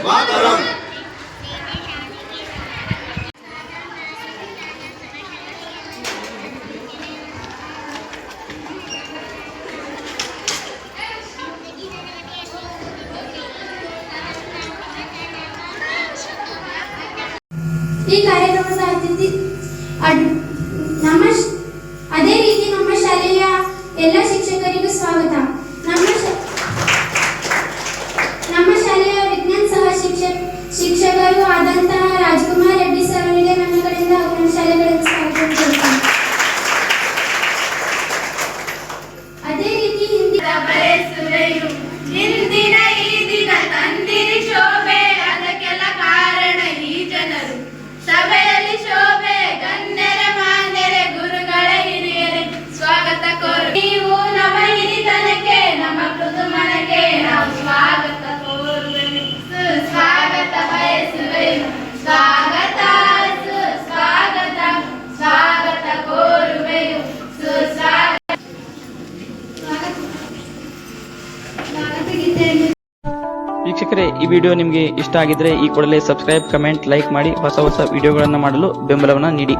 ಈ ಕಾರ್ಯಕ್ರಮದ ಅತಿಥಿ ಅದೇ ರೀತಿ ನಮ್ಮ ಶಾಲೆಯ ಎಲ್ಲ ಶಿಕ್ಷಕರಿಗೂ ಸ್ವಾಗತ. ನಮ್ಮ ಶಾಲೆಯ ವಿಜ್ಞಾನ ಸಹ ಶಿಕ್ಷಕರು ಆದಂತಹ ರಾಜ್ಕುಮಾರ್ ರೆಡ್ಡಿ ಸರ್ ಅವರಿಗೆ ನನ್ನ ಕಡೆಯಿಂದ ನಮ್ಮ ಶಾಲೆಗಳಿಗೆ ಸ್ವಾಗತ. ಅದೇ ರೀತಿ ಹಿಂದಿನ ಈ ದಿನ ತಂದಿರಿ ಶೋಭೆ, ಅದಕ್ಕೆಲ್ಲ ಕಾರಣ ಈ ಜನರು. ಸಭೆಯಲ್ಲಿ ಶೋಭೆ, ಗಣ್ಯರೆ ಮಾನ್ಯರೆ, ಗುರುಗಳ ಹಿರಿಯರೆ ಸ್ವಾಗತ ಕೋರು. ನೀವು ನಮ್ಮ ಹಿರಿತನಕ್ಕೆ, ನಮ್ಮ ಮೃದು ಮನಕ್ಕೆ ನಾವು ಸ್ವಾಗತ ಕೋರುವೆವು, ಸುಸ್ವಾಗತ ಬಯಸುವೆವು. ಸ್ವಾಗತ ಸುಸ್ವಾಗತ, ಸ್ವಾಗತ ಕೋರುವೆವು, ಸುಸ್ವಾಗತ. ವೀಕ್ಷಕರೇ, ಈ ವಿಡಿಯೋ ನಿಮಗೆ ಇಷ್ಟ ಆಗಿದ್ರೆ ಈ ಕೂಡಲೇ ಸಬ್ಸ್ಕ್ರೈಬ್, ಕಮೆಂಟ್, ಲೈಕ್ ಮಾಡಿ ಹೊಸ ವಿಡಿಯೋಗಳನ್ನು ಮಾಡಲು ಬೆಂಬಲವನ್ನು ನೀಡಿ.